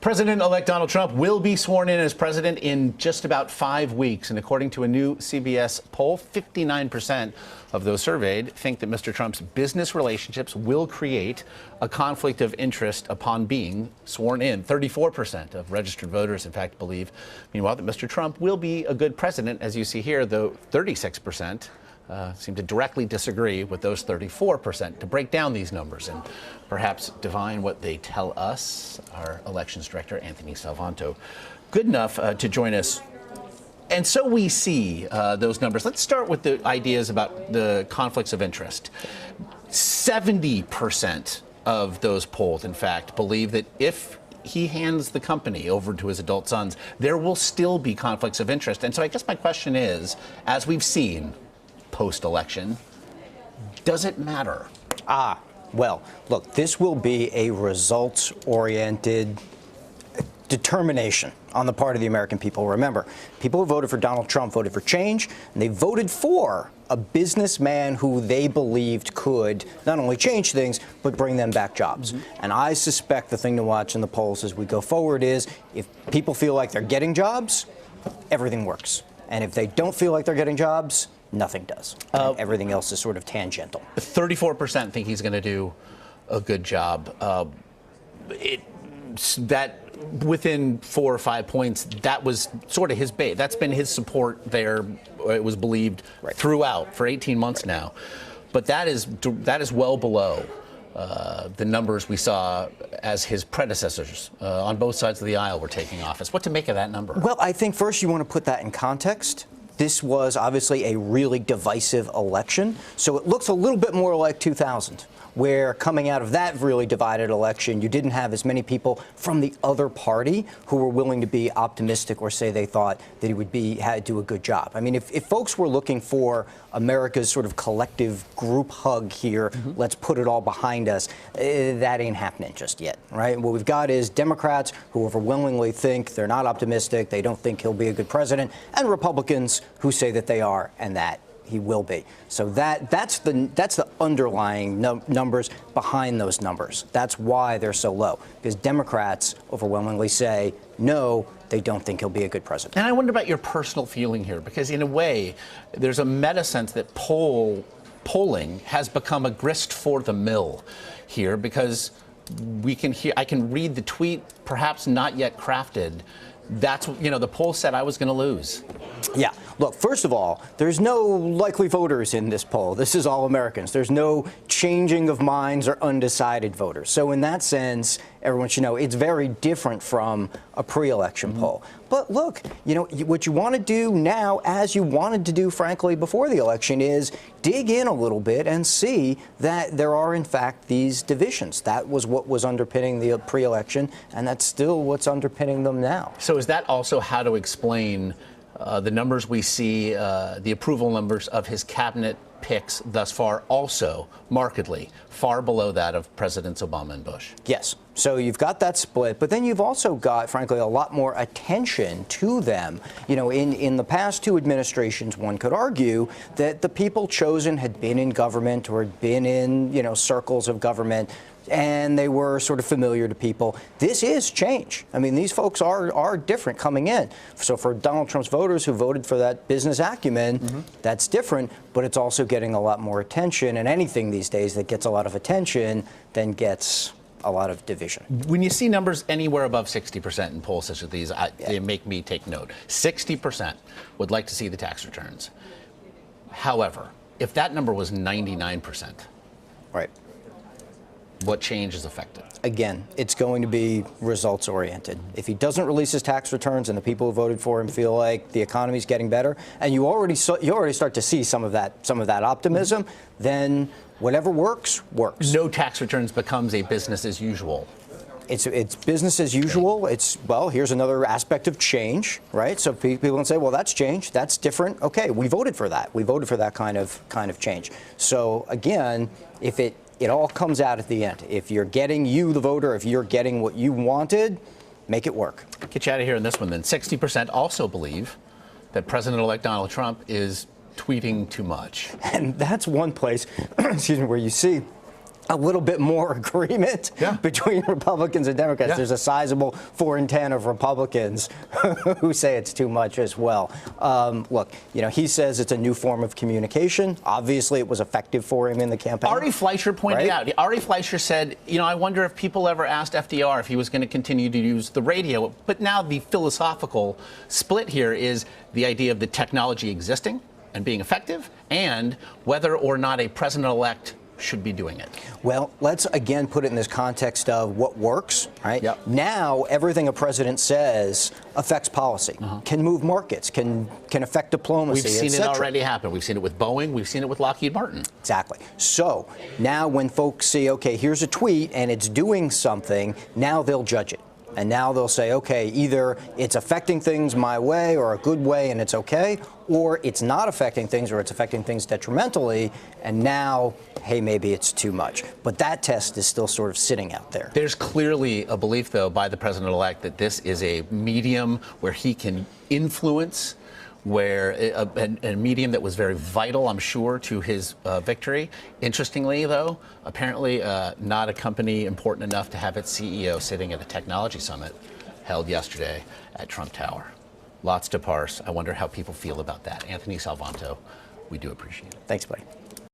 President-elect Donald Trump will be sworn in as president in just about 5 weeks. And according to a new CBS poll, 59% of those surveyed think that Mr. Trump's business relationships will create a conflict of interest upon being sworn in. 34% of registered voters, in fact, believe, meanwhile, that Mr. Trump will be a good president, as you see here, though 36% seem to directly disagree with those 34%. To break down these numbers and perhaps divine what they tell us, our elections director, Anthony Salvanto, good enough to join us. And so we see those numbers. Let's start with the ideas about the conflicts of interest. 70% of those polled, in fact, believe that if he hands the company over to his adult sons, there will still be conflicts of interest. And so I guess my question is, as we've seen post-election, does it matter? Well, look, this will be a results-oriented determination on the part of the American people. Remember, people who voted for Donald Trump voted for change, and they voted for a businessman who they believed could not only change things, but bring them back jobs. And I suspect the thing to watch in the polls as we go forward is if people feel like they're getting jobs, everything works. And if they don't feel like they're getting jobs, nothing does. Everything else is sort of tangential. 34% think he's going to do a good job. That within 4 or 5 points, that was sort of his base. That's been his support there. It was believed throughout for 18 months now. But that is well below the numbers we saw as his predecessors on both sides of the aisle were taking office. What to make of that number? Well, I think first you want to put that in context. This was obviously a really divisive election, so it looks a little bit more like 2000, where coming out of that really divided election, you didn't have as many people from the other party who were willing to be optimistic or say they thought that he would do a good job. I mean, if folks were looking for America's sort of collective group hug here, let's put it all behind us, that ain't happening just yet, right? What we've got is Democrats who overwhelmingly think they're not optimistic, they don't think he'll be a good president, and Republicans who say that they are and that he will be. So that's the underlying numbers behind those numbers. That's why they're so low, because Democrats overwhelmingly say no, they don't think he'll be a good president. And I wonder about your personal feeling here, because in a way, there's a meta sense that polling has become a grist for the mill here, because I can read the tweet, perhaps not yet crafted. That's, the poll said I was going to lose. Yeah. Look, first of all, there's no likely voters in this poll. This is all Americans. There's no changing of minds or undecided voters. So in that sense, everyone should know it's very different from a pre-election poll. But look, what you want to do now, as you wanted to do, frankly, before the election, is dig in a little bit and see that there are, in fact, these divisions. That was what was underpinning the pre-election, and that's still what's underpinning them now. So is that also how to explain the numbers we see, the approval numbers of his cabinet picks thus far, also markedly far below that of Presidents Obama and Bush? Yes. So you've got that split, but then you've also got, frankly, a lot more attention to them. In the past two administrations, one could argue that the people chosen had been in government or had been in, circles of government, and they were sort of familiar to people. This is change. I mean, these folks are different coming in. So for Donald Trump's voters who voted for that business acumen, that's different, but it's also getting a lot more attention. And anything these days that gets a lot of attention then gets a lot of division. When you see numbers anywhere above 60% in polls such as these, they make me take note. 60% would like to see the tax returns. However, if that number was 99%, right, what change is affected? Again, it's going to be results-oriented. If he doesn't release his tax returns and the people who voted for him feel like the economy's getting better, and you already start to see some of that optimism, then whatever works. No tax returns becomes a business as usual. It's business as usual. Here's another aspect of change, right? So people can say, well, that's change. That's different. Okay, we voted for that. We voted for that kind of change. So again, if it all comes out at the end. If you're getting, the voter, if you're getting what you wanted, make it work. Get you out of here in this one then. 60% also believe that President-elect Donald Trump is tweeting too much. And that's one place, excuse me, where you see a little bit more agreement between Republicans and Democrats. There's a sizable 4 in 10 of Republicans who say it's too much as well. Look, he says it's a new form of communication. Obviously, it was effective for him in the campaign. Ari Fleischer pointed out. Ari Fleischer said, I wonder if people ever asked FDR if he was going to continue to use the radio. But now the philosophical split here is the idea of the technology existing and being effective, and whether or not a president-elect should be doing it. Well, let's again put it in this context of what works, right? Now, everything a president says affects policy, can move markets, can affect diplomacy, We've seen it already happen. We've seen it with Boeing. We've seen it with Lockheed Martin. Exactly. So now when folks see, okay, here's a tweet and it's doing something, now they'll judge it. And now they'll say, okay, either it's affecting things my way or a good way and it's okay, or it's not affecting things or it's affecting things detrimentally, and now, hey, maybe it's too much. But that test is still sort of sitting out there. There's clearly a belief, though, by the president-elect that this is a medium where he can influence, where a medium that was very vital, I'm sure, to his victory. Interestingly, though, apparently not a company important enough to have its CEO sitting at a technology summit held yesterday at Trump Tower. Lots to parse. I wonder how people feel about that. Anthony Salvanto, we do appreciate it. Thanks, buddy.